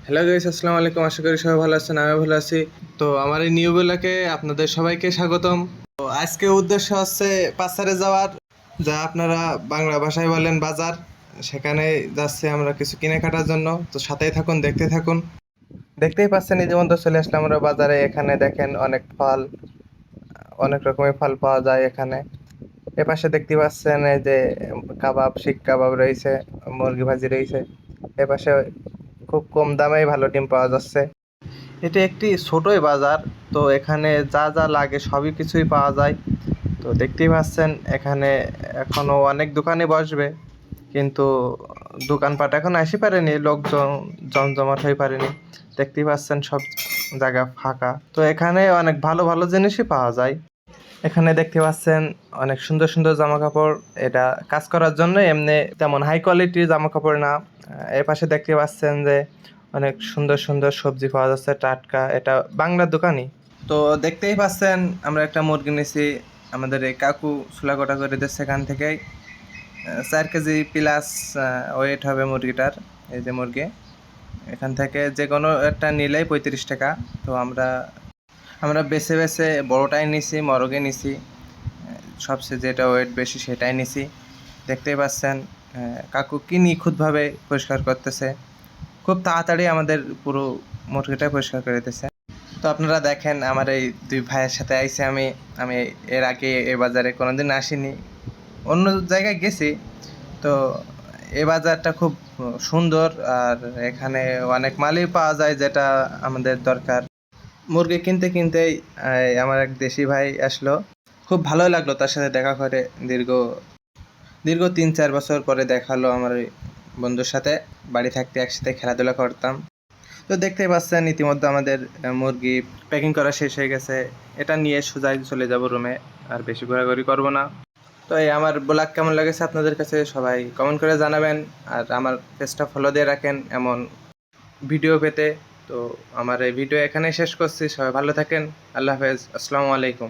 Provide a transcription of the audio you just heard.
Hello guys, আসসালামু আলাইকুম। আশা করি সবাই ভালো আছেন, আমি ভালো আছি। তো আমার এই নিউ ব্লগে আপনাদের সবাইকে স্বাগতম। তো আজকে উদ্দেশ্য হচ্ছে পাসারে যাওয়ার, যা আপনারা বাংলা ভাষায় বলেন বাজার। সেখানে যাচ্ছি আমরা কিছু কেনাকাটার জন্য। তো সাথেই থাকুন, দেখতে থাকুন। দেখতেই পাচ্ছেন এই যেমন তো চলে আসলাম আমরা বাজারে। এখানে দেখেন অনেক ফল, অনেক রকমের ফল পাওয়া যায় এখানে। এপাশে দেখতে পাচ্ছেন এই যে কাবাব, শিক কাবাব রয়েছে, মুরগি ভাজি রয়েছে। এপাশে খুব কম দামেই ভালো ডিম পাওয়া যাচ্ছে। এটি একটি ছোটই বাজার। তো এখানে যা যা লাগে সবই কিছুই পাওয়া যায়। তো দেখতেই পাচ্ছেন এখানে এখনো অনেক দোকানে বসবে, কিন্তু দোকানপাট এখন আসি পারেনি, লোকজন জমজমাট হয়ে পারেনি। দেখতেই পাচ্ছেন সব জায়গা ফাঁকা। তো এখানে অনেক ভালো ভালো জিনিসই পাওয়া যায়। এখানে দেখতে পাচ্ছেন অনেক সুন্দর সুন্দর জামা কাপড়। এটা কাজ করার জন্য এমনি তেমন হাই কোয়ালিটির জামা কাপড় না। এর পাশে দেখতে পাচ্ছেন যে অনেক সুন্দর সুন্দর সবজি পাওয়া যাচ্ছে টাটকা। এটা বাংলার দোকানই। তো দেখতেই পাচ্ছেন আমরা একটা মুরগি নিছি। আমাদের এই কাকু ছোলা করে দিচ্ছে এখান থেকেই। 4 কেজি প্লাস ওয়েট হবে মুরগিটার। এই যে মুরগি, এখান থেকে যে কোনো একটা নিলেই 35 টাকা। তো আমরা আমরা বেছে বেছে বড়টাই নিছি, মরগে নিছি, সবচেয়ে যেটা ওয়েট বেশি সেটাই নিছি। দেখতেই পাচ্ছেন কাকু কি নিখুঁতভাবে পরিষ্কার করতেছে। খুব তাড়াতাড়ি আমাদের পুরো মুরগিটা পরিষ্কার করে দিতেছে। তো আপনারা দেখেন আমার এই দুই ভাইয়ের সাথে আইছি আমি। আমি এর আগে এ বাজারে কোনোদিন আসিনি, অন্য জায়গায় গেছি। তো এ বাজারটা খুব সুন্দর, আর এখানে অনেক মালই পাওয়া যায় যেটা আমাদের দরকার। মুরগি কিনতে কিনতেই আমার এক দেশি ভাই আসলো। খুব ভালোই লাগলো তার সাথে দেখা করে। দীর্ঘ দীর্ঘ 3-4 বছর পরে দেখা হলো আমার ওই বন্ধুর সাথে। বাড়ি থাকতে একসাথে খেলাধুলা করতাম। তো দেখতেই পাচ্ছেন ইতিমধ্যে আমাদের মুরগি প্যাকিং করা শেষ হয়ে গেছে। এটা নিয়ে সোজাই চলে যাব রুমে, আর বেশি ঘোরাঘুরি করব না। তো এই আমার ব্লগ কেমন লেগেছে আপনাদের কাছে সবাই কমেন্ট করে জানাবেন। আর আমার পেজটা ফলো দিয়ে রাখেন এমন ভিডিও পেতে। তো আমার এই ভিডিও এখানেই শেষ করছি। সবাই ভালো থাকেন। আল্লাহ হাফেজ, আসসালামু আলাইকুম।